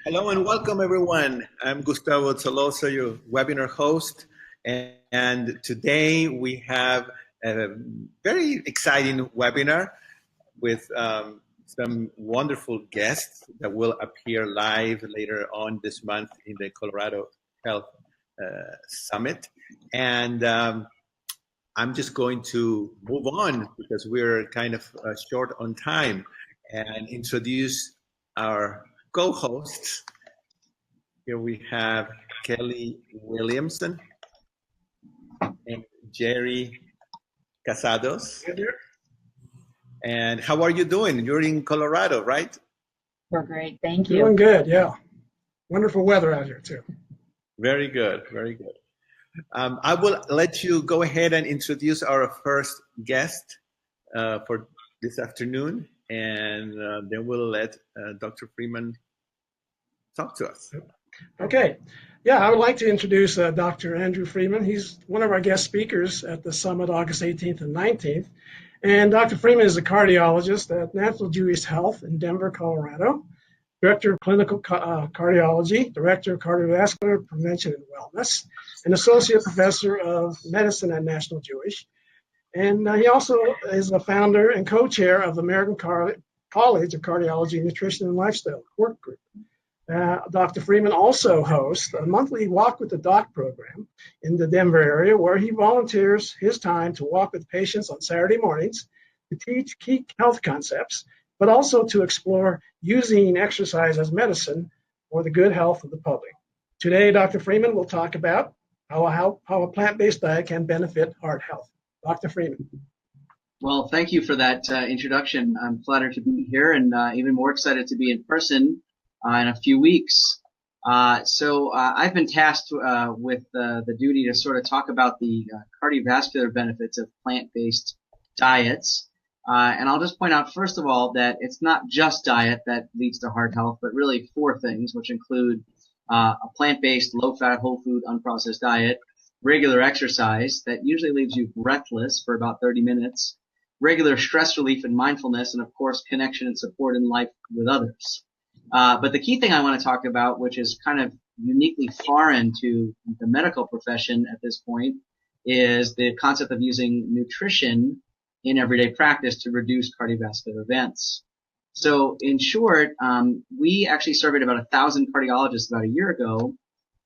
Hello and welcome, everyone. I'm Gustavo Tolosa, your webinar host. And today we have a very exciting webinar with some wonderful guests that will appear live later on this month in the Colorado Health Summit. And I'm just going to move on because we're kind of short on time and introduce our co-hosts. Here we have Kelly Williamson and Jerry Casados. And how are you doing? You're in Colorado, right? We're great, thank you. Doing good, yeah. Wonderful weather out here too. Very good, very good. I will let you go ahead and introduce our first guest for this afternoon, and then we'll let Dr. Freeman talk to us. Okay. Yeah, I would like to introduce Dr. Andrew Freeman. He's one of our guest speakers at the summit August 18th and 19th. And Dr. Freeman is a cardiologist at National Jewish Health in Denver, Colorado, Director of Clinical Cardiology, Director of Cardiovascular Prevention and Wellness, and Associate Professor of Medicine at National Jewish. And he also is a founder and co-chair of the American College of Cardiology, Nutrition and Lifestyle Work Group. Dr. Freeman also hosts a monthly Walk with the Doc program in the Denver area where he volunteers his time to walk with patients on Saturday mornings to teach key health concepts, but also to explore using exercise as medicine for the good health of the public. Today, Dr. Freeman will talk about how a plant-based diet can benefit heart health. Dr. Freeman. Well, thank you for that introduction. I'm flattered to be here and even more excited to be in person in a few weeks. So I've been tasked with the duty to sort of talk about the cardiovascular benefits of plant-based diets. And I'll just point out, first of all, that it's not just diet that leads to heart health, but really four things, which include a plant-based, low-fat, whole food, unprocessed diet, regular exercise that usually leaves you breathless for about 30 minutes, regular stress relief and mindfulness, and of course, connection and support in life with others. But the key thing I want to talk about, which is kind of uniquely foreign to the medical profession at this point, is the concept of using nutrition in everyday practice to reduce cardiovascular events. So in short, we actually surveyed about 1,000 cardiologists about a year ago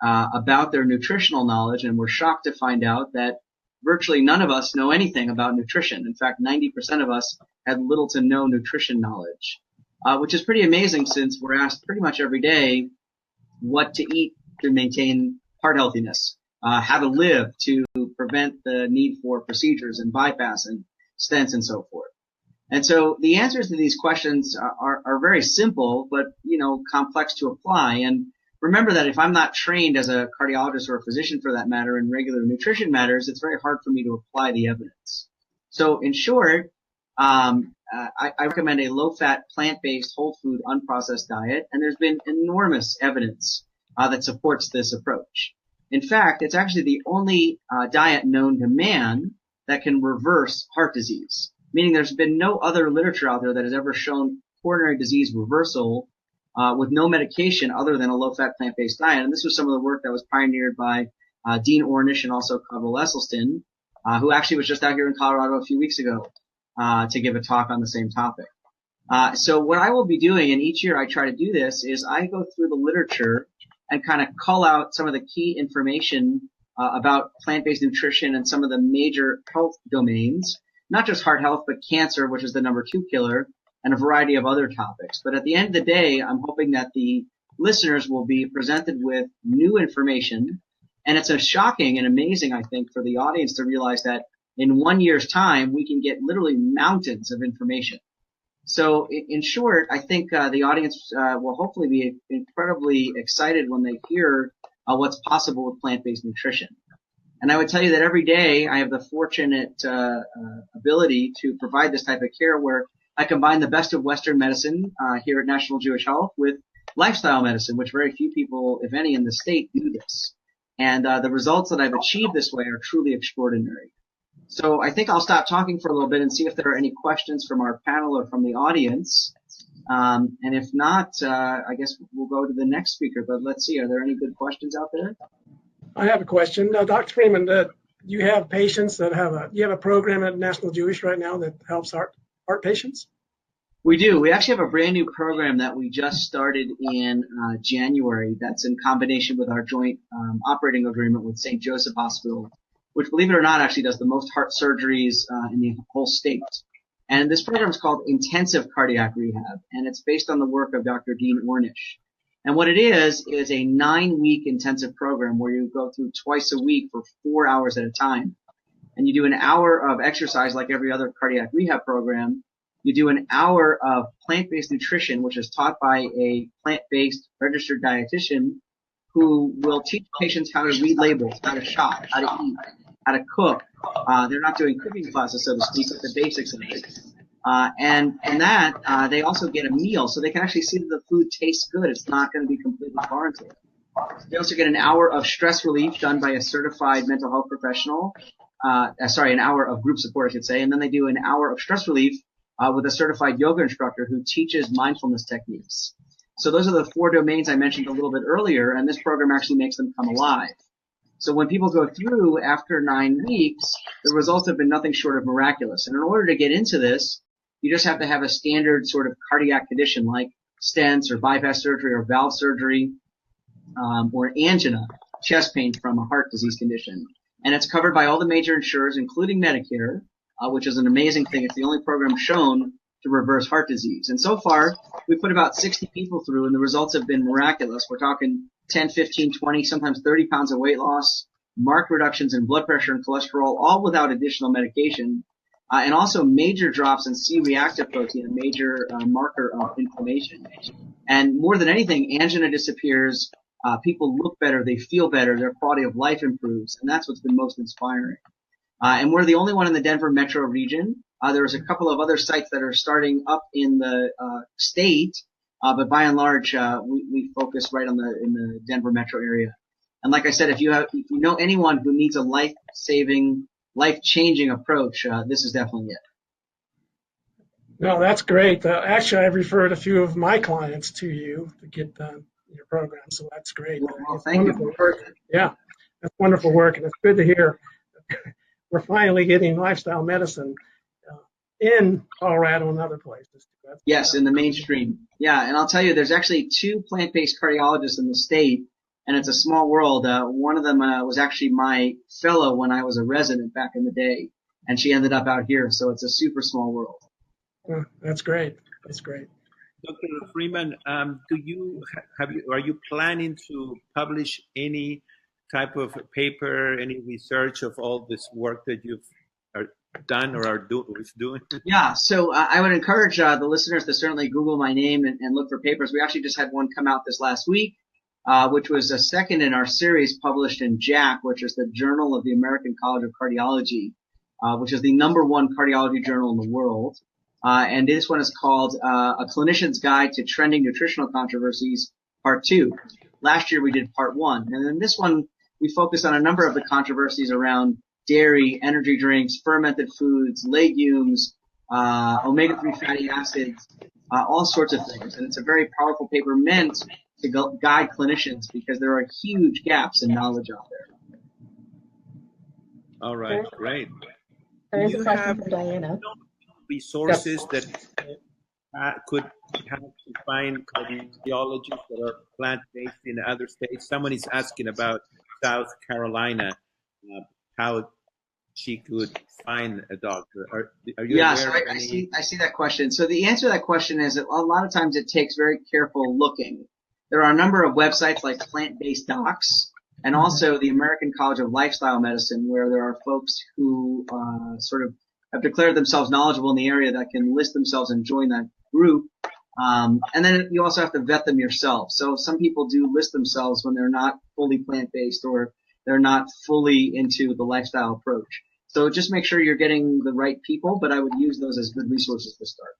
about their nutritional knowledge, and we're shocked to find out that virtually none of us know anything about nutrition. In fact, 90% of us had little to no nutrition knowledge. Which is pretty amazing since we're asked pretty much every day what to eat to maintain heart healthiness, how to live to prevent the need for procedures and bypass and stents and so forth. And so the answers to these questions are very simple, but, complex to apply. And remember that if I'm not trained as a cardiologist or a physician for that matter in regular nutrition matters, it's very hard for me to apply the evidence. So in short, I recommend a low-fat, plant-based, whole food, unprocessed diet, and there's been enormous evidence that supports this approach. In fact, it's actually the only diet known to man that can reverse heart disease, meaning there's been no other literature out there that has ever shown coronary disease reversal with no medication other than a low-fat, plant-based diet. And this was some of the work that was pioneered by Dean Ornish and also Cabo Esselstyn, who actually was just out here in Colorado a few weeks ago. To give a talk on the same topic. So what I will be doing, and each year I try to do this, is I go through the literature and kind of call out some of the key information about plant-based nutrition and some of the major health domains, not just heart health, but cancer, which is the number 2 killer, and a variety of other topics. But at the end of the day, I'm hoping that the listeners will be presented with new information. And it's a shocking and amazing, I think, for the audience to realize that in 1 year's time, we can get literally mountains of information. So in short, I think the audience will hopefully be incredibly excited when they hear what's possible with plant-based nutrition. And I would tell you that every day I have the fortunate ability to provide this type of care where I combine the best of Western medicine here at National Jewish Health with lifestyle medicine, which very few people, if any, in the state do this. And the results that I've achieved this way are truly extraordinary. So I think I'll stop talking for a little bit and see if there are any questions from our panel or from the audience. And if not, I guess we'll go to the next speaker. But let's see, are there any good questions out there? I have a question. Dr. Freeman, you have patients that you have a program at National Jewish right now that helps heart patients? We do. We actually have a brand new program that we just started in January that's in combination with our joint operating agreement with St. Joseph Hospital, which, believe it or not, actually does the most heart surgeries in the whole state. And this program is called Intensive Cardiac Rehab, and it's based on the work of Dr. Dean Ornish. And what it is a 9-week intensive program where you go through twice a week for 4 hours at a time. And you do an hour of exercise like every other cardiac rehab program. You do an hour of plant-based nutrition, which is taught by a plant-based registered dietitian who will teach patients how to read labels, how to shop, how to eat, how to cook. They're not doing cooking classes, so to speak, but the basics of it. And that, they also get a meal, so they can actually see that the food tastes good. It's not going to be completely foreign to them. They also get an hour of stress relief done by a certified mental health professional. An hour of group support, I should say. And then they do an hour of stress relief with a certified yoga instructor who teaches mindfulness techniques. So those are the 4 domains I mentioned a little bit earlier, and this program actually makes them come alive. So when people go through after 9 weeks, the results have been nothing short of miraculous. And in order to get into this, you just have to have a standard sort of cardiac condition like stents or bypass surgery or valve surgery or angina, chest pain from a heart disease condition. And it's covered by all the major insurers, including Medicare, which is an amazing thing. It's the only program shown to reverse heart disease. And so far, we put about 60 people through, and the results have been miraculous. We're talking 10, 15, 20, sometimes 30 pounds of weight loss, marked reductions in blood pressure and cholesterol, all without additional medication, and also major drops in C-reactive protein, a major marker of inflammation. And more than anything, angina disappears. People look better, they feel better, their quality of life improves, and that's what's been most inspiring. And we're the only one in the Denver metro region. There's a couple of other sites that are starting up in the state, but by and large, we focus right in the Denver metro area. And like I said, if you know anyone who needs a life-saving, life-changing approach, this is definitely it. No, that's great. Actually, I've referred a few of my clients to you to get your program, so that's great. Well, thank you. Work. Yeah, that's wonderful work, and it's good to hear we're finally getting lifestyle medicine in Colorado and other places. Yes, in the mainstream. Yeah, and I'll tell you, there's actually 2 plant-based cardiologists in the state, and it's a small world. One of them was actually my fellow when I was a resident back in the day, and she ended up out here, so it's a super small world. That's great. That's great. Dr. Freeman, are you planning to publish any type of paper, any research of all this work that you've done or are doing? Yeah, so I would encourage the listeners to certainly Google my name and look for papers. We actually just had one come out this last week, which was a second in our series published in JACC, which is the Journal of the American College of Cardiology, which is the #1 cardiology journal in the world. And this one is called A Clinician's Guide to Trending Nutritional Controversies, Part 2. Last year we did Part 1. And then this one, we focused on a number of the controversies around dairy, energy drinks, fermented foods, legumes, omega-3 fatty acids, all sorts of things. And it's a very powerful paper meant to guide clinicians because there are huge gaps in knowledge out there. All right, great. There is a question from Diana. Resources that could help to find cardiologists that are plant-based in other states? Someone is asking about South Carolina, how she could find a doctor. Are you aware of any? I see that question. So the answer to that question is that a lot of times it takes very careful looking. There are a number of websites like Plant-Based Docs and also the American College of Lifestyle Medicine, where there are folks who sort of have declared themselves knowledgeable in the area that can list themselves and join that group. And then you also have to vet them yourself. So some people do list themselves when they're not fully plant-based or they're not fully into the lifestyle approach. So just make sure you're getting the right people, but I would use those as good resources to start.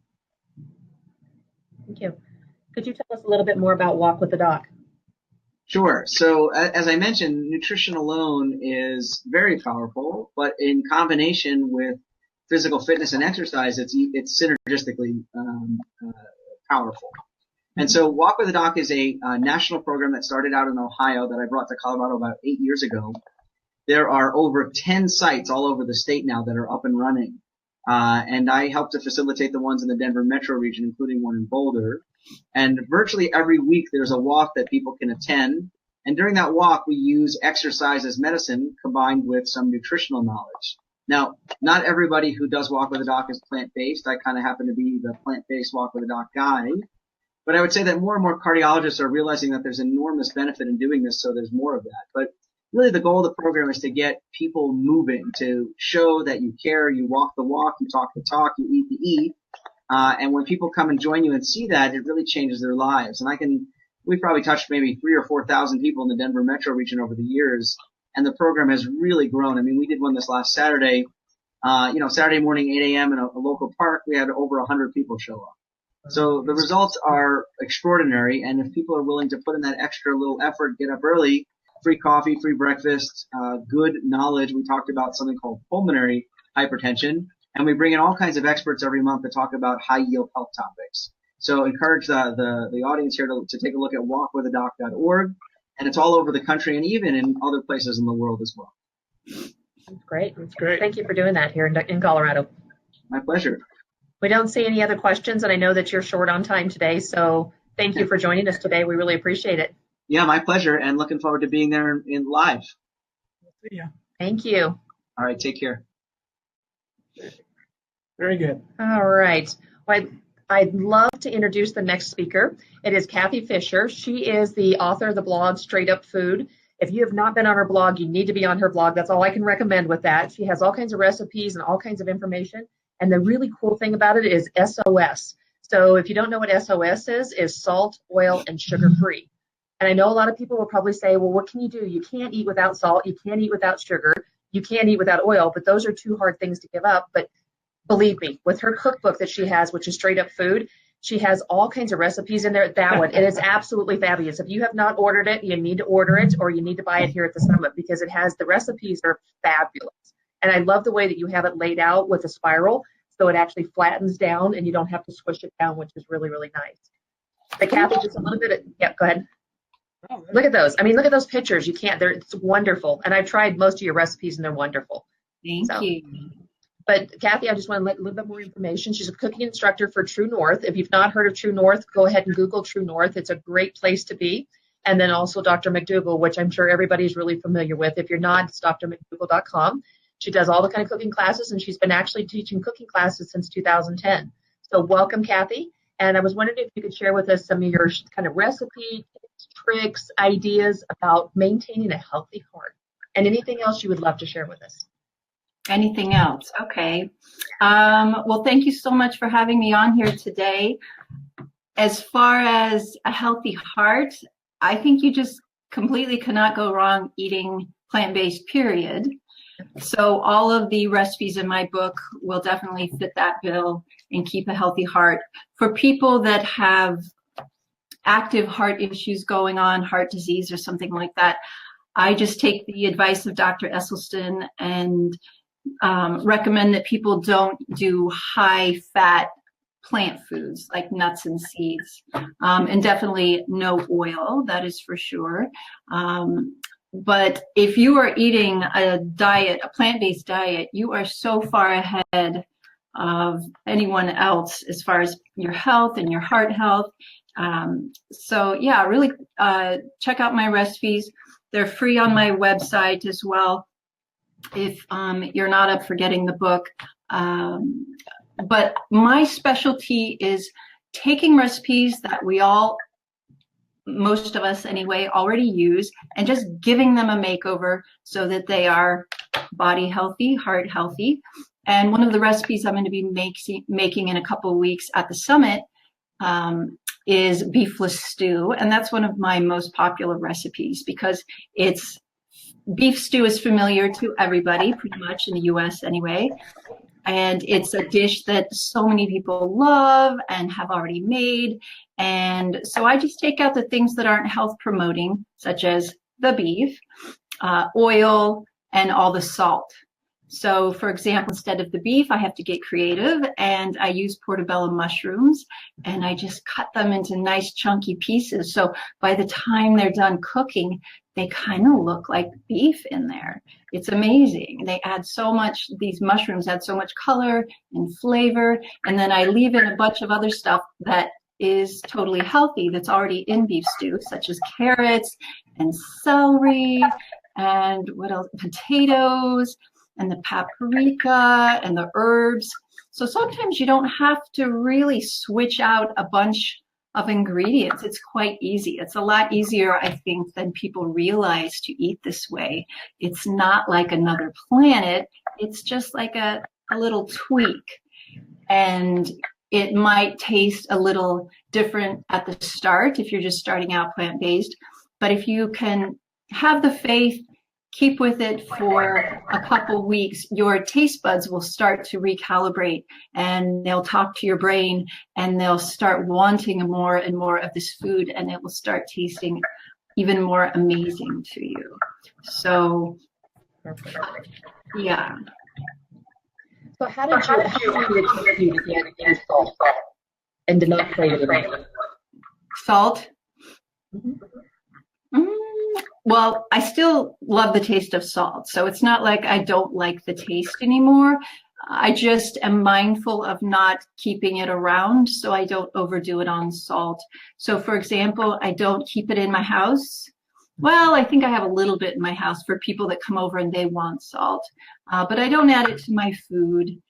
Thank you. Could you tell us a little bit more about Walk with the Doc? Sure. So as I mentioned, nutrition alone is very powerful, but in combination with physical fitness and exercise, it's synergistically powerful. And so Walk with a Doc is a national program that started out in Ohio that I brought to Colorado about 8 years ago. There are over 10 sites all over the state now that are up and running. And I help to facilitate the ones in the Denver metro region, including one in Boulder. And virtually every week there's a walk that people can attend. And during that walk, we use exercise as medicine combined with some nutritional knowledge. Now, not everybody who does Walk with a Doc is plant-based. I kind of happen to be the plant-based Walk with a Doc guy. But I would say that more and more cardiologists are realizing that there's enormous benefit in doing this, so there's more of that. But really the goal of the program is to get people moving, to show that you care, you walk the walk, you talk the talk, you eat the eat. And when people come and join you and see that, it really changes their lives. And we've probably touched maybe 3,000 or 4,000 people in the Denver metro region over the years. And the program has really grown. I mean, we did one this last Saturday, Saturday morning, 8 a.m. in a local park. We had over 100 people show up. So the results are extraordinary. And if people are willing to put in that extra little effort, get up early, free coffee, free breakfast, good knowledge. We talked about something called pulmonary hypertension. And we bring in all kinds of experts every month to talk about high yield health topics. So encourage the audience here to take a look at walkwithadoc.org. And it's all over the country and even in other places in the world as well. That's great. That's great. Thank you for doing that here in Colorado. My pleasure. We don't see any other questions, and I know that you're short on time today, so thank you for joining us today. We really appreciate it. Yeah, my pleasure, and looking forward to being there in live. Yeah. Thank you. All right, take care. Very good. All right. Well, I'd love to introduce the next speaker. It is Kathy Fisher. She is the author of the blog Straight Up Food. If you have not been on her blog, you need to be on her blog. That's all I can recommend with that. She has all kinds of recipes and all kinds of information. And the really cool thing about it is SOS. So if you don't know what SOS is salt, oil, and sugar-free. And I know a lot of people will probably say, well, what can you do? You can't eat without salt. You can't eat without sugar. You can't eat without oil. But those are two hard things to give up. But believe me, with her cookbook that she has, which is Straight Up Food, she has all kinds of recipes in there. That one, it is absolutely fabulous. If you have not ordered it, you need to order it, or you need to buy it here at the Summit, because it has, the recipes are fabulous. And I love the way that you have it laid out with a spiral, so it actually flattens down and you don't have to squish it down, which is really, really nice. But Kathy, just a little bit of, yeah, go ahead. Look at those. I mean, look at those pictures. You can't, it's wonderful. And I've tried most of your recipes and they're wonderful. Thank you. But Kathy, I just want to let a little bit more information. She's a cooking instructor for True North. If you've not heard of True North, go ahead and Google True North. It's a great place to be. And then also Dr. McDougall, which I'm sure everybody's really familiar with. If you're not, it's drmcdougall.com. She does all the kind of cooking classes, and she's been actually teaching cooking classes since 2010. So welcome, Kathy. And I was wondering if you could share with us some of your kind of recipe, tips, tricks, ideas about maintaining a healthy heart, and anything else you would love to share with us. Anything else? Okay. Well, thank you so much for having me on here today. As far as a healthy heart, I think you just completely cannot go wrong eating plant-based, period. So all of the recipes in my book will definitely fit that bill and keep a healthy heart. For people that have active heart issues going on, heart disease or something like that, I just take the advice of Dr. Esselstyn and recommend that people don't do high-fat plant foods like nuts and seeds, and definitely no oil, that is for sure. But if you are eating a diet, a plant-based diet, you are so far ahead of anyone else as far as your health and your heart health. So yeah, really check out my recipes. They're free on my website as well if you're not up for getting the book. But my specialty is taking recipes that we all, most of us anyway, already use, and just giving them a makeover so that they are body healthy, heart healthy. And one of the recipes I'm going to be making in a couple of weeks at the Summit is Beefless Stew. And that's one of my most popular recipes because beef stew is familiar to everybody, pretty much in the US anyway. And it's a dish that so many people love and have already made. And so I just take out the things that aren't health promoting, such as the beef, oil, and all the salt. So, for example, instead of the beef, I have to get creative, and I use portobello mushrooms, and I just cut them into nice chunky pieces. So by the time they're done cooking, they kind of look like beef in there. It's amazing. They add so much, these mushrooms add so much color and flavor. And then I leave in a bunch of other stuff that is totally healthy that's already in beef stew, such as carrots and celery and what else? Potatoes and the paprika and the herbs. So sometimes you don't have to really switch out a bunch of ingredients. It's quite easy. It's a lot easier, I think, than people realize to eat this way. It's not like another planet. It's just like a little tweak. And it might taste a little different at the start if you're just starting out plant-based. But if you can have the faith, keep with it for a couple weeks, your taste buds will start to recalibrate, and they'll talk to your brain, and they'll start wanting more and more of this food, and it will start tasting even more amazing to you. So, yeah. So how did you get salt and did not crave it anymore? Salt? Well, I still love the taste of salt, so it's not like I don't like the taste anymore. I just am mindful of not keeping it around, so I don't overdo it on salt. So, for example, I don't keep it in my house. Well, I think I have a little bit in my house for people that come over and they want salt, but I don't add it to my food.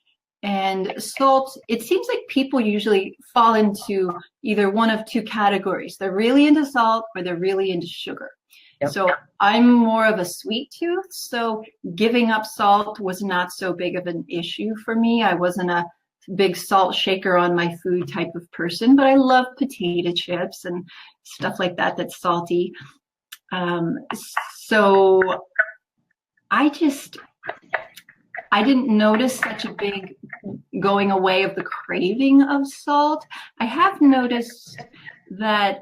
And salt, it seems like people usually fall into either one of two categories. They're really into salt or they're really into sugar. Yep. So I'm more of a sweet tooth, so giving up salt was not so big of an issue for me. I wasn't a big salt shaker on my food type of person, but I love potato chips and stuff like that that's salty. So I didn't notice such a big going away of the craving of salt. I have noticed that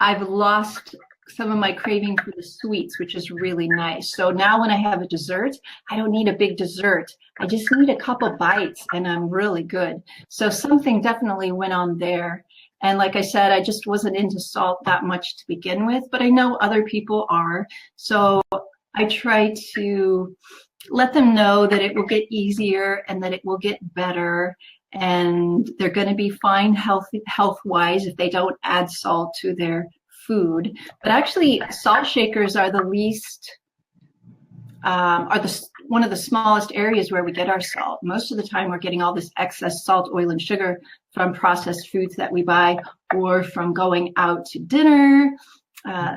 I've lost some of my craving for the sweets, which is really nice. So now when I have a dessert, I don't need a big dessert. I just need a couple bites and I'm really good. So something definitely went on there. And like I said, I just wasn't into salt that much to begin with, but I know other people are. So I try to let them know that it will get easier and that it will get better. And they're going to be fine health-wise if they don't add salt to their food. But actually, salt shakers are the least, one of the smallest areas where we get our salt. Most of the time, we're getting all this excess salt, oil, and sugar from processed foods that we buy or from going out to dinner.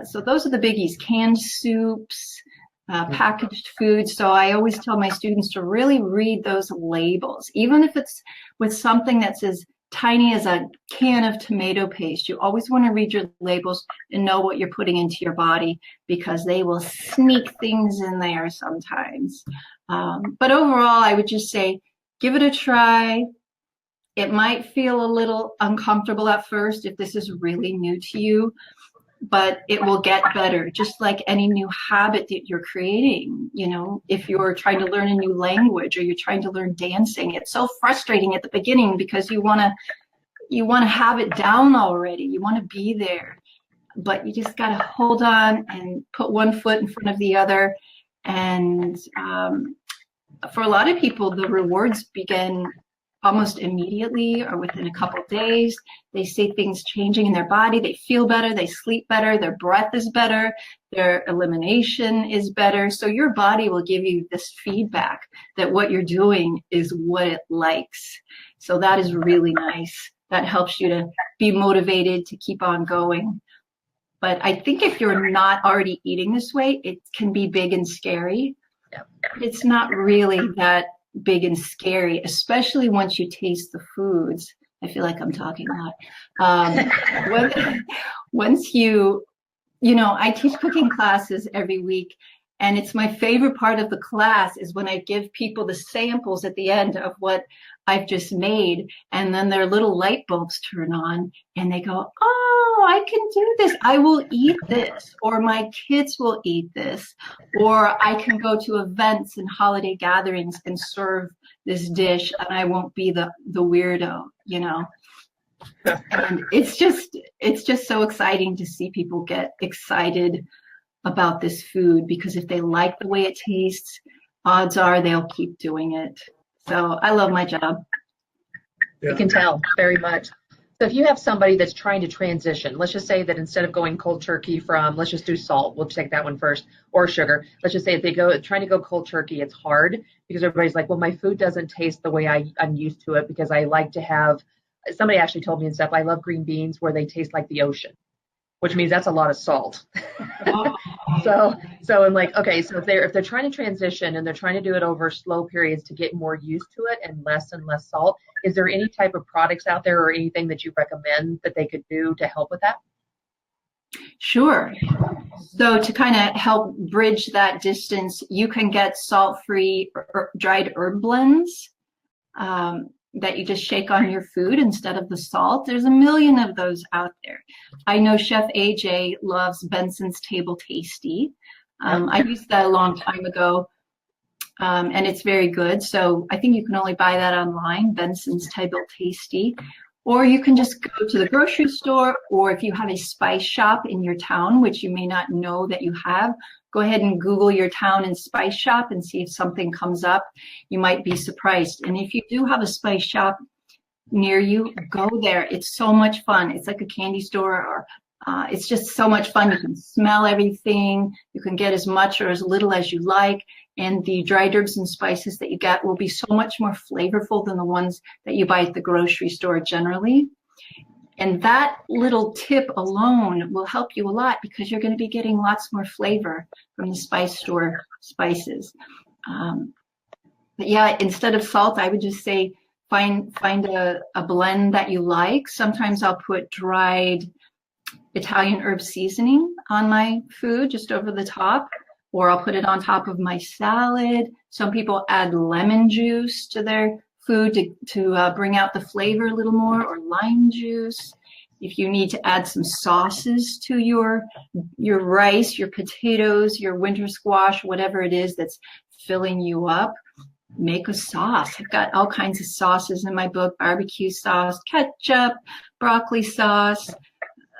So those are the biggies: canned soups, packaged foods. So I always tell my students to really read those labels, even if it's with something that's as tiny as a can of tomato paste. You always want to read your labels and know what you're putting into your body, because they will sneak things in there sometimes. But overall, I would just say, give it a try. It might feel a little uncomfortable at first if this is really new to you, but it will get better, just like any new habit that you're creating. You know, if you're trying to learn a new language or you're trying to learn dancing, it's so frustrating at the beginning because you want to have it down already. You want to be there, but you just got to hold on and put one foot in front of the other. And for a lot of people, the rewards begin almost immediately or within a couple of days. They see things changing in their body. They feel better. They sleep better. Their breath is better. Their elimination is better. So your body will give you this feedback that what you're doing is what it likes. So that is really nice. That helps you to be motivated to keep on going. But I think if you're not already eating this way, it can be big and scary. It's not really that big and scary, especially once you taste the foods. I feel like I'm talking a lot. Once you know, I teach cooking classes every week, and it's my favorite part of the class is when I give people the samples at the end of what I've just made, and then their little light bulbs turn on, and they go, oh, oh, I can do this. I will eat this, or my kids will eat this, or I can go to events and holiday gatherings and serve this dish, and I won't be the weirdo, you know. And it's just so exciting to see people get excited about this food, because if they like the way it tastes, odds are they'll keep doing it. So I love my job. Yeah. You can tell very much. So if you have somebody that's trying to transition, let's just say that instead of going cold turkey from, let's just do salt, we'll take that one first, or sugar. Let's just say if they go trying to go cold turkey, it's hard because everybody's like, well, my food doesn't taste the way I'm used to it, because I like to have, somebody actually told me and stuff, I love green beans where they taste like the ocean, which means that's a lot of salt. So I'm like, okay, so if they're trying to transition and they're trying to do it over slow periods to get more used to it and less salt, is there any type of products out there or anything that you recommend that they could do to help with that? Sure. So to kind of help bridge that distance, you can get salt-free dried herb blends that you just shake on your food instead of the salt. There's a million of those out there. I know Chef AJ loves Benson's Table Tasty. I used that a long time ago, and it's very good. So I think you can only buy that online, Benson's Table Tasty. Or you can just go to the grocery store, or if you have a spice shop in your town, which you may not know that you have, go ahead and Google your town and spice shop and see if something comes up. You might be surprised. And if you do have a spice shop near you, go there. It's so much fun. It's like a candy store, or it's just so much fun. You can smell everything. You can get as much or as little as you like. And the dried herbs and spices that you get will be so much more flavorful than the ones that you buy at the grocery store generally. And that little tip alone will help you a lot, because you're going to be getting lots more flavor from the spice store spices. But yeah, instead of salt, I would just say find a blend that you like. Sometimes I'll put dried Italian herb seasoning on my food just over the top, or I'll put it on top of my salad. Some people add lemon juice to their food to bring out the flavor a little more, or lime juice. If you need to add some sauces to your rice, your potatoes, your winter squash, whatever it is that's filling you up, make a sauce. I've got all kinds of sauces in my book: barbecue sauce, ketchup, broccoli sauce,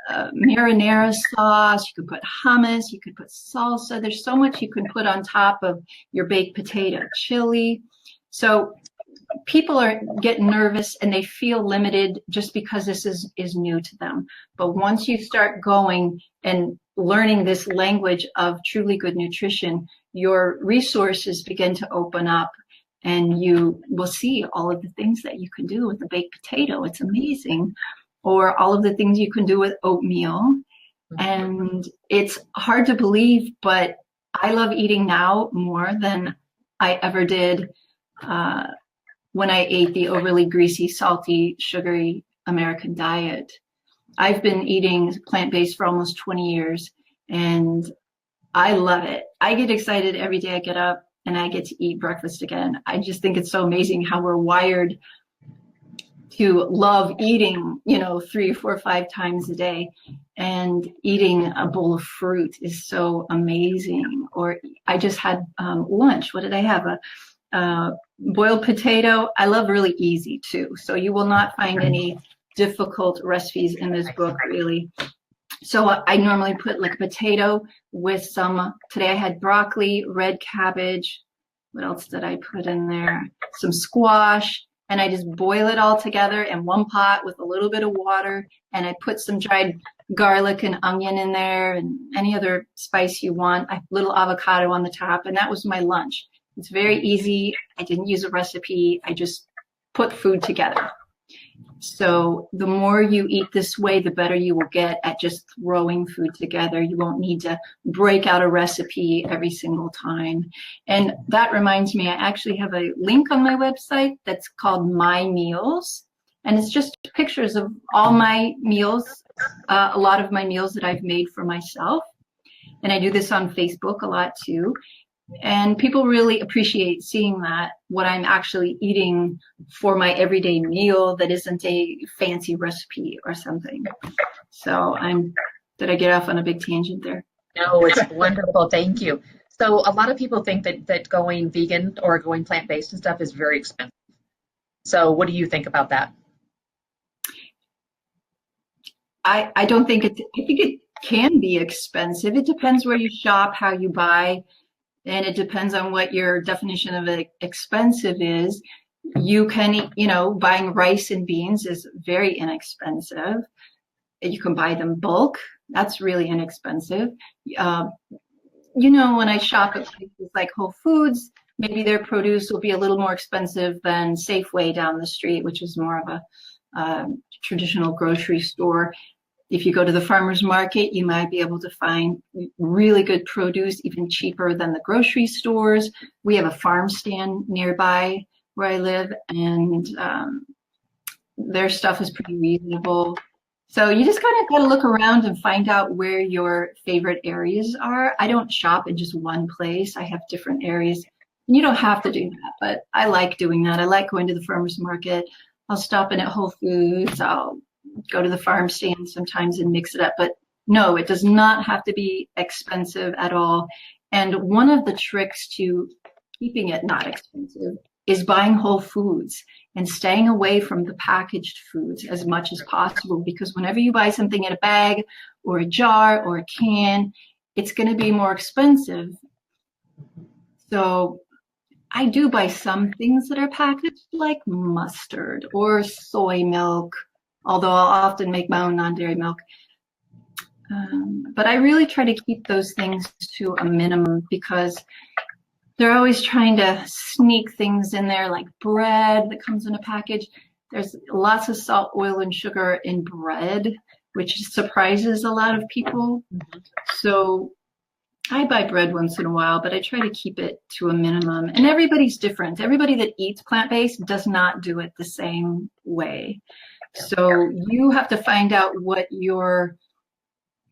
marinara sauce. You could put hummus, you could put salsa. There's so much you can put on top of your baked potato, chili. So people are getting nervous and they feel limited just because this is new to them. But once you start going and learning this language of truly good nutrition, your resources begin to open up, and you will see all of the things that you can do with a baked potato. It's amazing. Or all of the things you can do with oatmeal. And it's hard to believe, but I love eating now more than I ever did when I ate the overly greasy, salty, sugary American diet. I've been eating plant-based for almost 20 years, and I love it. I get excited every day I get up and I get to eat breakfast again. I just think it's so amazing how we're wired to love eating, 3 or 4 or 5 times a day, and eating a bowl of fruit is so amazing. Or I just had lunch. What did I have? A boiled potato. I love really easy too. So you will not find any difficult recipes in this book, really. So I normally put like a potato with some, today I had broccoli, red cabbage. What else did I put in there? Some squash. And I just boil it all together in one pot with a little bit of water. And I put some dried garlic and onion in there and any other spice you want. A little avocado on the top. And that was my lunch. It's very easy. I didn't use a recipe. I just put food together. So the more you eat this way, the better you will get at just throwing food together. You won't need to break out a recipe every single time. And that reminds me, I actually have a link on my website that's called My Meals. And it's just pictures of all my meals, a lot of my meals that I've made for myself. And I do this on Facebook a lot too. And people really appreciate seeing that, what I'm actually eating for my everyday meal that isn't a fancy recipe or something. So did I get off on a big tangent there? No, it's wonderful. Thank you. So a lot of people think that going vegan or going plant-based and stuff is very expensive. So what do you think about that? I don't think I think it can be expensive. It depends where you shop, how you buy, and it depends on what your definition of expensive is. You can, buying rice and beans is very inexpensive. You can buy them bulk. That's really inexpensive. When I shop at places like Whole Foods, maybe their produce will be a little more expensive than Safeway down the street, which is more of a traditional grocery store. If you go to the farmer's market, you might be able to find really good produce, even cheaper than the grocery stores. We have a farm stand nearby where I live, and their stuff is pretty reasonable. So you just kind of got to look around and find out where your favorite areas are. I don't shop in just one place. I have different areas. And you don't have to do that, but I like doing that. I like going to the farmer's market. I'll stop in at Whole Foods. I'll go to the farm stand sometimes and mix it up. But no, it does not have to be expensive at all. And one of the tricks to keeping it not expensive is buying whole foods and staying away from the packaged foods as much as possible, because whenever you buy something in a bag or a jar or a can, it's going to be more expensive. So I do buy some things that are packaged, like mustard or soy milk, although I'll often make my own non-dairy milk. But I really try to keep those things to a minimum, because they're always trying to sneak things in there, like bread that comes in a package. There's lots of salt, oil, and sugar in bread, which surprises a lot of people. So I buy bread once in a while, but I try to keep it to a minimum. And everybody's different. Everybody that eats plant-based does not do it the same way. So you have to find out what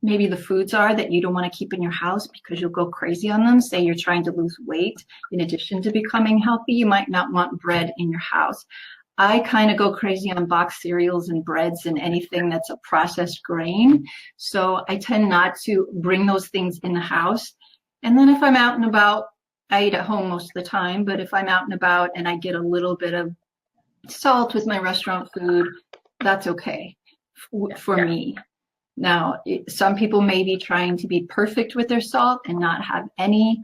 maybe the foods are that you don't want to keep in your house because you'll go crazy on them. Say you're trying to lose weight. In addition to becoming healthy, you might not want bread in your house. I kind of go crazy on boxed cereals and breads and anything that's a processed grain. So I tend not to bring those things in the house. And then if I'm out and about, I eat at home most of the time, but if I'm out and about and I get a little bit of salt with my restaurant food, that's okay for me. Now, some people may be trying to be perfect with their salt and not have any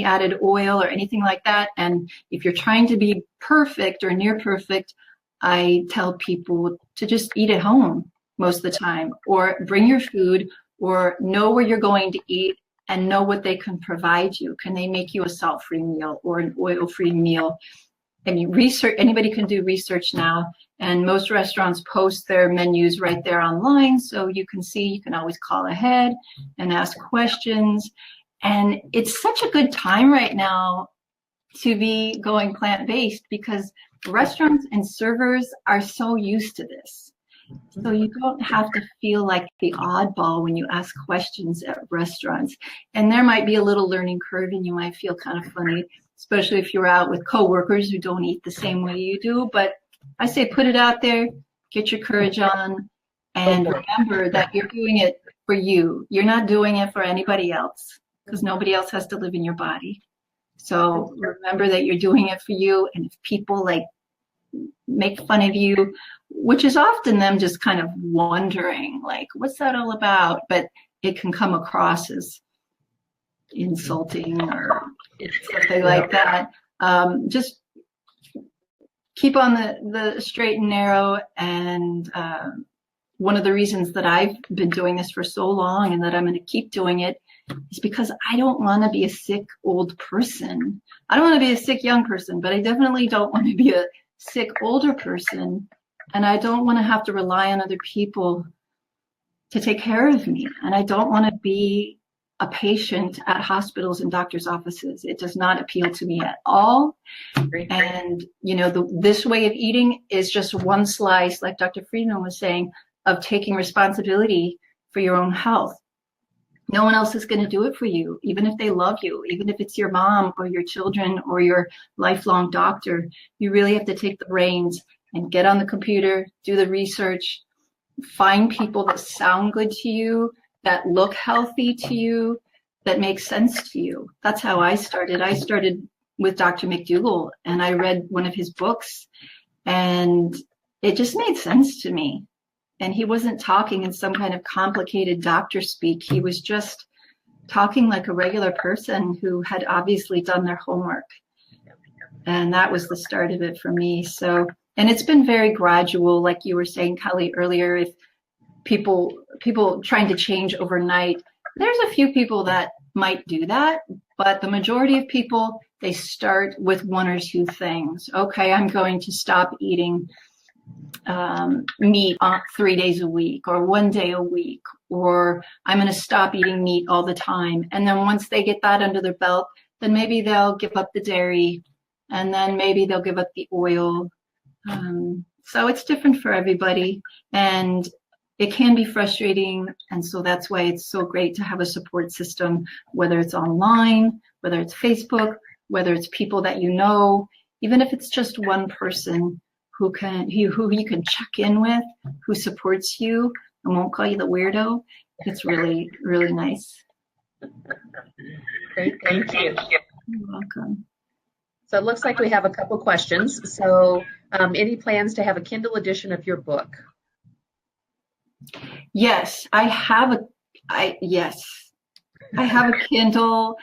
added oil or anything like that. And if you're trying to be perfect or near perfect, I tell people to just eat at home most of the time, or bring your food, or know where you're going to eat and know what they can provide you. Can they make you a salt-free meal or an oil-free meal? And anybody can do research now, and most restaurants post their menus right there online, so you can see. You can always call ahead and ask questions. And it's such a good time right now to be going plant-based, because restaurants and servers are so used to this. So you don't have to feel like the oddball when you ask questions at restaurants. And there might be a little learning curve, and you might feel kind of funny, especially if you're out with coworkers who don't eat the same way you do. But I say put it out there, get your courage on, and remember that you're doing it for you. You're not doing it for anybody else, because nobody else has to live in your body. So remember that you're doing it for you. And if people make fun of you, which is often them just kind of wondering, like, what's that all about? But it can come across as insulting or something like that. Just keep on the straight and narrow. And one of the reasons that I've been doing this for so long and that I'm going to keep doing it is because I don't want to be a sick old person. I don't want to be a sick young person, but I definitely don't want to be a sick older person. And I don't want to have to rely on other people to take care of me. And I don't want to be a patient at hospitals and doctors' offices. It does not appeal to me at all. And, this way of eating is just one slice, like Dr. Freeman was saying, of taking responsibility for your own health. No one else is going to do it for you, even if they love you, even if it's your mom or your children or your lifelong doctor. You really have to take the reins and get on the computer, do the research, find people that sound good to you, that look healthy to you, that make sense to you. That's how I started. I started with Dr. McDougall, and I read one of his books, and it just made sense to me. And he wasn't talking in some kind of complicated doctor speak. He was just talking like a regular person who had obviously done their homework. And that was the start of it for me. So, and it's been very gradual, like you were saying, Kelly, earlier, if people trying to change overnight, there's a few people that might do that, but the majority of people, they start with one or two things. Okay, I'm going to stop eating meat 3 days a week or 1 day a week, or I'm going to stop eating meat all the time. And then once they get that under their belt, then maybe they'll give up the dairy, and then maybe they'll give up the oil. So it's different for everybody, and it can be frustrating. And so that's why it's so great to have a support system, whether it's online, whether it's Facebook, whether it's people that you know, even if it's just one person who you can check in with, who supports you and won't call you the weirdo. It's really, really nice. Great, thank you. You're welcome. So it looks like we have a couple questions. So any plans to have a Kindle edition of your book? Yes, I have a Kindle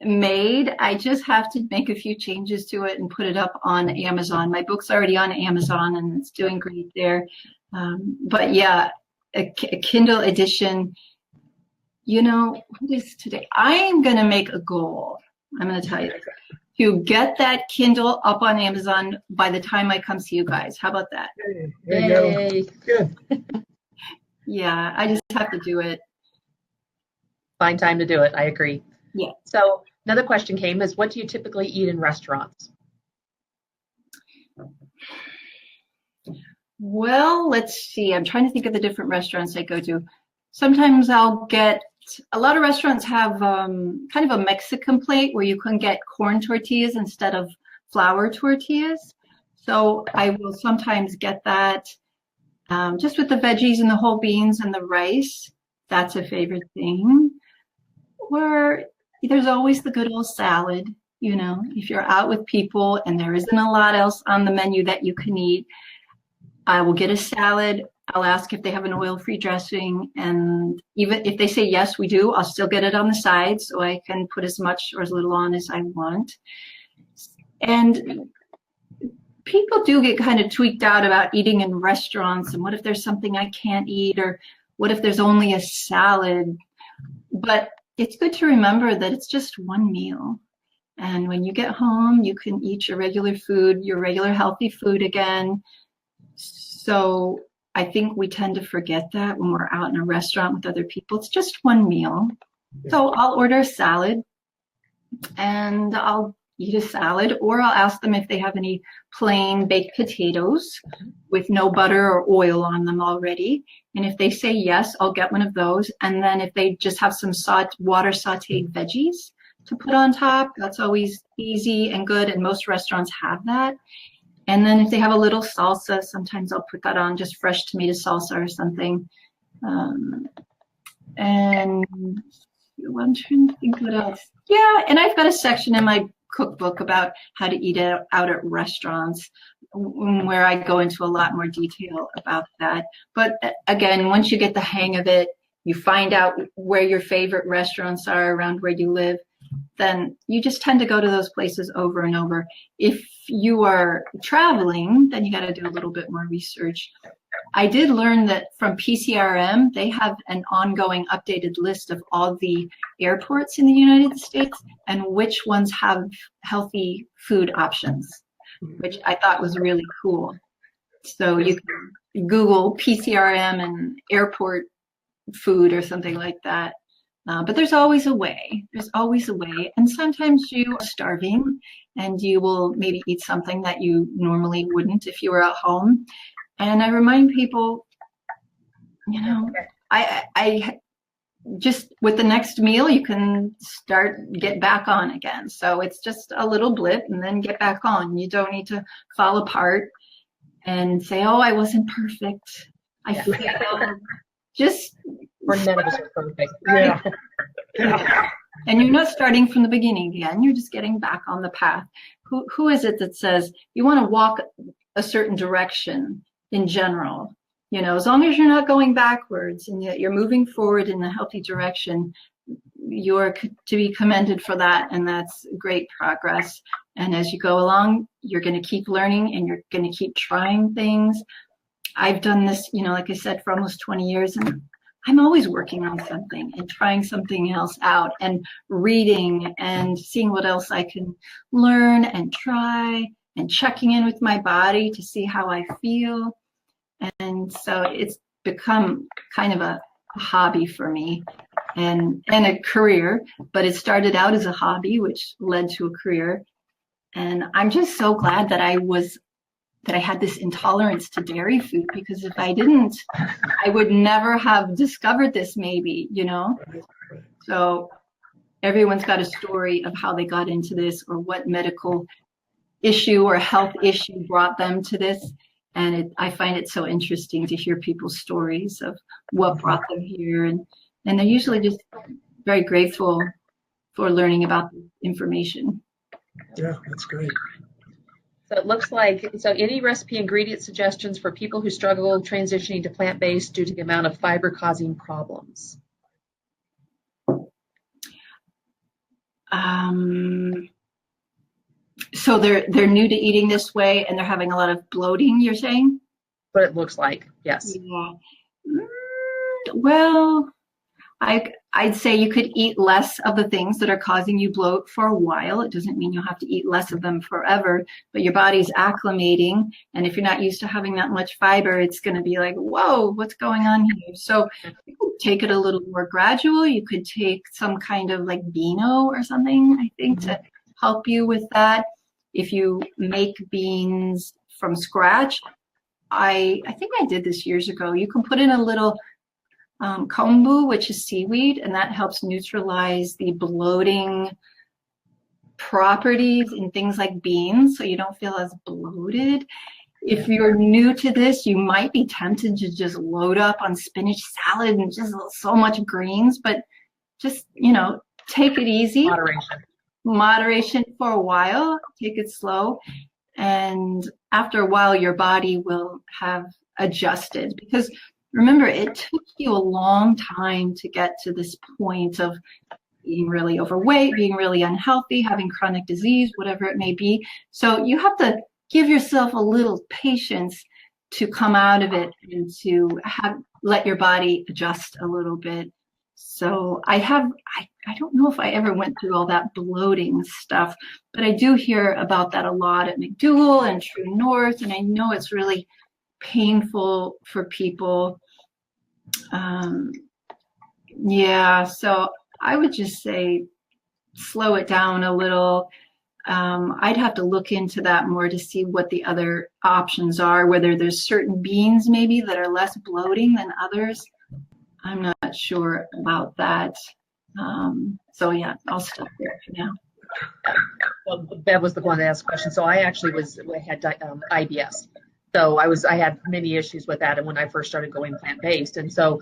made. I just have to make a few changes to it and put it up on Amazon. My book's already on Amazon and it's doing great there. But yeah, a Kindle edition, what is today? I'm going to make a goal. I'm going to tell you to get that Kindle up on Amazon by the time I come see you guys. How about that? There you go. Good. Yeah, I just have to do it. Find time to do it. I agree. Yeah. So another question came is, what do you typically eat in restaurants? Well, let's see. I'm trying to think of the different restaurants I go to. Sometimes I'll get, a lot of restaurants have kind of a Mexican plate where you can get corn tortillas instead of flour tortillas. So I will sometimes get that just with the veggies and the whole beans and the rice. That's a favorite thing. Or there's always the good old salad. If you're out with people and there isn't a lot else on the menu that you can eat, I will get a salad. I'll ask if they have an oil-free dressing, and even if they say yes, we do, I'll still get it on the side so I can put as much or as little on as I want. And people do get kind of tweaked out about eating in restaurants, and what if there's something I can't eat, or what if there's only a salad? But it's good to remember that it's just one meal. And when you get home, you can eat your regular food, your regular healthy food again. So I think we tend to forget that when we're out in a restaurant with other people. It's just one meal. So I'll order a salad and I'll eat a salad, or I'll ask them if they have any plain baked potatoes with no butter or oil on them already. And if they say yes, I'll get one of those. And then if they just have some water sauteed veggies to put on top, that's always easy and good. And most restaurants have that. And then if they have a little salsa, sometimes I'll put that on, just fresh tomato salsa or something. And I'm trying to think what else. Yeah, and I've got a section in my cookbook about how to eat out at restaurants where I go into a lot more detail about that. But again, once you get the hang of it, you find out where your favorite restaurants are around where you live, then you just tend to go to those places over and over. If you are traveling, then you got to do a little bit more research. I did learn that from PCRM, they have an ongoing updated list of all the airports in the United States and which ones have healthy food options, which I thought was really cool. So you can Google PCRM and airport food or something like that. But there's always a way. There's always a way. And sometimes you are starving and you will maybe eat something that you normally wouldn't if you were at home. And I remind people, I just with the next meal, you can get back on again. So it's just a little blip and then get back on. You don't need to fall apart and say, oh, I wasn't perfect. I failed. Just, Or none of us are perfect. Yeah. and you're not starting from the beginning again. You're just getting back on the path. Who is it that says you want to walk a certain direction in general? You know, as long as you're not going backwards and yet you're moving forward in a healthy direction, you're to be commended for that. And that's great progress. And as you go along, you're going to keep learning and you're going to keep trying things. I've done this, you know, like I said, for almost 20 years, and I'm always working on something and trying something else out and reading and seeing what else I can learn and try and checking in with my body to see how I feel. And so it's become kind of a hobby for me and a career, but it started out as a hobby, which led to a career. And I'm just so glad that I had this intolerance to dairy food, because if I didn't, I would never have discovered this maybe, you know? So everyone's got a story of how they got into this or what medical issue or health issue brought them to this. And I find it so interesting to hear people's stories of what brought them here. And they're usually just very grateful for learning about the information. Yeah, that's great. So it looks like, any recipe ingredient suggestions for people who struggle transitioning to plant-based due to the amount of fiber causing problems? So they're new to eating this way and they're having a lot of bloating, you're saying? What it looks like, yes. Yeah. Well, I'd say you could eat less of the things that are causing you bloat for a while. It doesn't mean you'll have to eat less of them forever, but your body's acclimating. And if you're not used to having that much fiber, it's going to be like, whoa, what's going on here? So you could take it a little more gradual. You could take some kind of like Beano or something, I think, to help you with that. If you make beans from scratch, I think I did this years ago. You can put in a little kombu, which is seaweed, and that helps neutralize the bloating properties in things like beans, so you don't feel as bloated. If you're new to this, you might be tempted to just load up on spinach salad and just so much greens, but just, you know, take it easy. Moderation for a while, take it slow, and after a while your body will have adjusted, because remember, it took you a long time to get to this point of being really overweight, being really unhealthy, having chronic disease, whatever it may be. So you have to give yourself a little patience to come out of it and to let your body adjust a little bit. So I don't know if I ever went through all that bloating stuff, but I do hear about that a lot at McDougall and True North, and I know it's really painful for people. Yeah, so I would just say slow it down a little. I'd have to look into that more to see what the other options are, whether there's certain beans maybe that are less bloating than others. I'm not sure about that. So yeah, I'll stop there for now. Well, Bev was the one that asked the question. So I actually had IBS. So I had many issues with that, and when I first started going plant-based, and so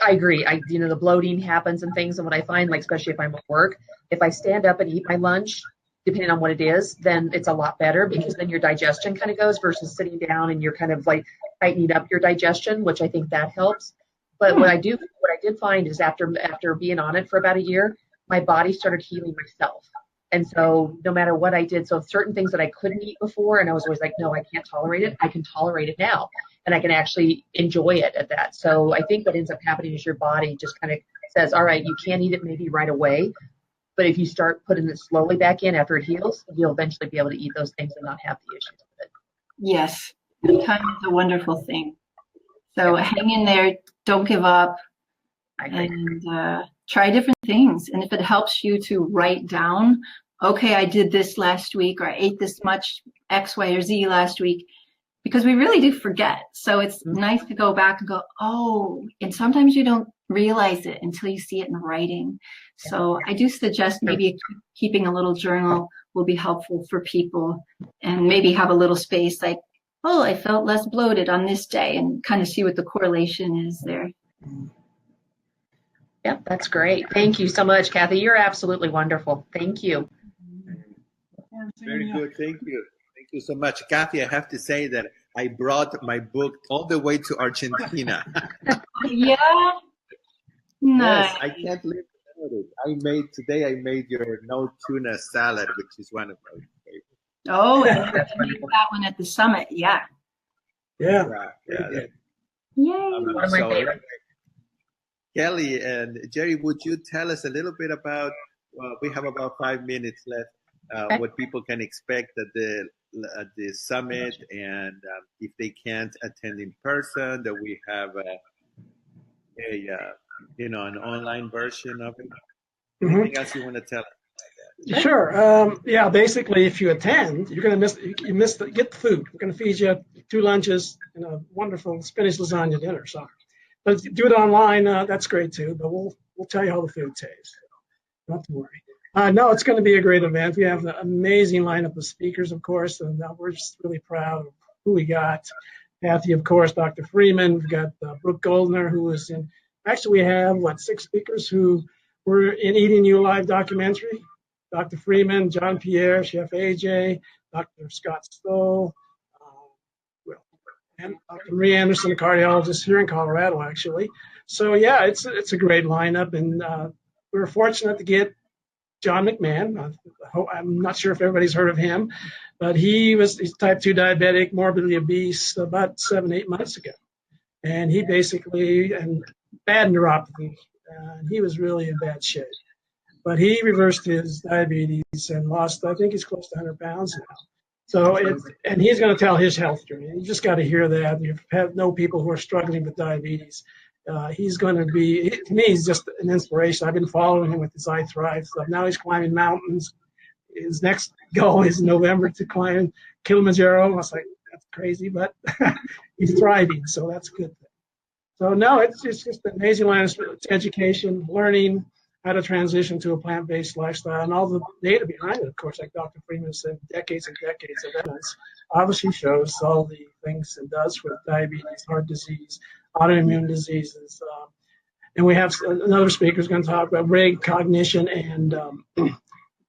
I agree. The bloating happens and things, and what I find, like especially if I'm at work, if I stand up and eat my lunch, depending on what it is, then it's a lot better, because then your digestion kind of goes versus sitting down and you're kind of like tightening up your digestion, which I think that helps. But what I did find is after being on it for about a year, my body started healing myself. And so no matter what I did, so certain things that I couldn't eat before, and I was always like, no, I can't tolerate it, I can tolerate it now. And I can actually enjoy it at that. So I think what ends up happening is your body just kind of says, all right, you can't eat it maybe right away, but if you start putting it slowly back in after it heals, you'll eventually be able to eat those things and not have the issues with it. Yes, time is a wonderful thing. So hang in there, don't give up, and try different things. And if it helps you to write down, okay, I did this last week, or I ate this much X, Y, or Z last week, because we really do forget. So it's nice to go back and go, oh, and sometimes you don't realize it until you see it in writing. So I do suggest maybe keeping a little journal will be helpful for people, and maybe have a little space like, oh, I felt less bloated on this day, and kind of see what the correlation is there. Yep, that's great. Thank you so much, Kathy. You're absolutely wonderful. Thank you. Very good. Thank you. Thank you so much. Kathy, I have to say that I brought my book all the way to Argentina. Yeah. Nice. Yes, I can't live without it. Today I made your no tuna salad, which is one of my favorites. Oh, and you made that one at the summit. Yeah. Yeah. Yay. One of my favorites. Kelly and Jerry, would you tell us a little bit about, we have about 5 minutes left, what people can expect at the summit, and if they can't attend in person, that we have an online version of it. Anything else you want to tell us? Sure. Yeah, basically, if you attend, you're going to get the food. We're going to feed you 2 lunches and a wonderful spinach lasagna dinner. So, but do it online. That's great too. But we'll tell you how the food tastes. Not to worry. No, it's going to be a great event. We have an amazing lineup of speakers, of course, and we're just really proud of who we got. Kathy, of course, Dr. Freeman. We've got Brooke Goldner, who is in. Actually, we have 6 speakers who were in Eating You Live documentary. Dr. Freeman, John Pierre, Chef AJ, Dr. Scott Stoll, and Dr. Marie Anderson, a cardiologist here in Colorado, actually. So yeah, it's a great lineup, and we were fortunate to get John Mcmahon. I'm not sure if everybody's heard of him, but he's type 2 diabetic, morbidly obese about 7-8 months ago, and he basically bad neuropathy. He was really in bad shape. But he reversed his diabetes and lost, I think he's close to 100 pounds now. So, and he's going to tell his health journey. You just got to hear that. You know people who are struggling with diabetes. He's going to be, to me, he's just an inspiration. I've been following him with his I Thrive stuff. Now he's climbing mountains. His next goal is in November to climb Kilimanjaro. I was like, that's crazy, but he's thriving, so that's a good thing. So, no, it's just an amazing line of education, learning how to transition to a plant-based lifestyle, and all the data behind it, of course, like Dr. Freeman said, decades and decades of evidence obviously shows all the things it does with diabetes, heart disease, autoimmune diseases. And we have another speaker who's going to talk about brain cognition and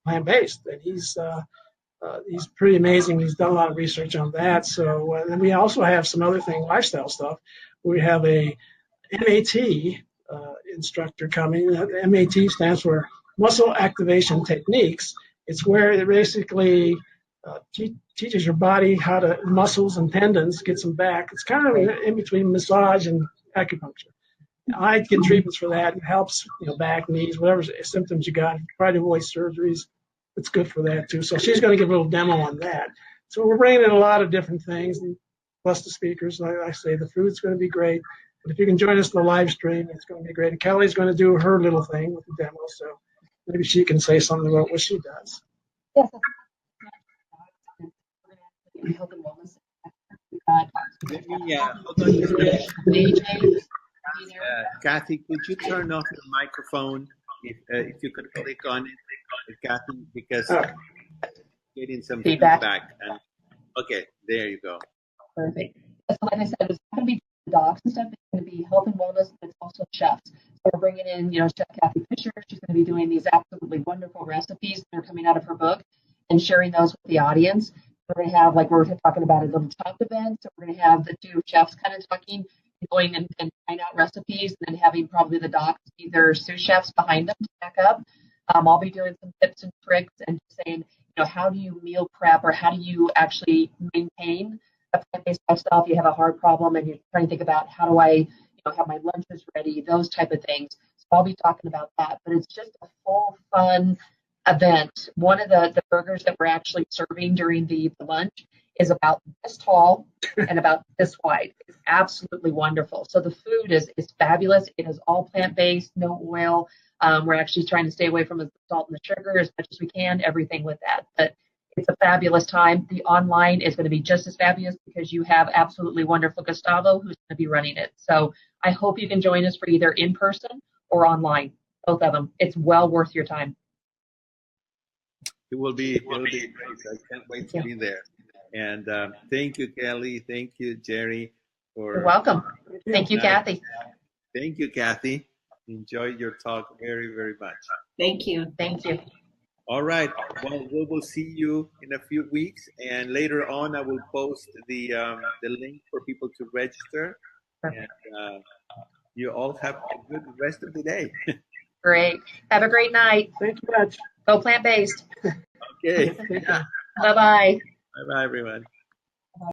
plant-based, and he's pretty amazing. He's done a lot of research on that. So, and we also have some other lifestyle stuff. We have a MAT instructor coming. MAT stands for Muscle Activation Techniques. It's where it basically teaches your body how to muscles and tendons, gets them back. It's kind of in between massage and acupuncture. I get treatments for that. It helps, back, knees, whatever symptoms you got. Try to avoid surgeries. It's good for that too. So she's going to give a little demo on that. So we're bringing in a lot of different things, and plus the speakers. Like I say, the food's going to be great. But if you can join us in the live stream, it's going to be great. And Kelly's going to do her little thing with the demo, so maybe she can say something about what she does. Yes. Let me, hold on just a minute. Kathy, could you turn off your microphone if you could click on it, Kathy, because getting some feedback. And, okay, there you go. Perfect. So like I said, it's not going to be docs and stuff. It's going to be health and wellness, but it's also chefs. So we're bringing in, Chef Kathy Fisher. She's going to be doing these absolutely wonderful recipes that are coming out of her book and sharing those with the audience. We're going to have, like we're talking about, a little chopped event. So we're going to have the 2 chefs kind of talking, going and trying out recipes, and then having probably the docs, either sous chefs behind them to back up. I'll be doing some tips and tricks and saying, how do you meal prep, or how do you actually maintain a plant-based lifestyle if you have a heart problem and you're trying to think about how do I, have my lunches ready, those type of things. So I'll be talking about that. But it's just a full, fun event. One of the burgers that we're actually serving during the lunch is about this tall and about this wide. It's absolutely wonderful. So the food is fabulous. It is all plant-based, no oil. We're actually trying to stay away from the salt and the sugar as much as we can, everything with that. But It's a fabulous time. The online is going to be just as fabulous because you have absolutely wonderful Gustavo who's going to be running it. So I hope you can join us for either in person or online, both of them. It's well worth your time. It will be great. I can't wait to be there. And thank you, Kelly. Thank you, Jerry. You're welcome. Thank you, Kathy. Thank you, Kathy. Enjoyed your talk very, very much. Thank you. Thank you. All right. Well, we will see you in a few weeks, and later on, I will post the link for people to register. Perfect. And you all have a good rest of the day. Great. Have a great night. Thank you much. Go plant-based. Okay. Bye-bye. Bye-bye, everyone.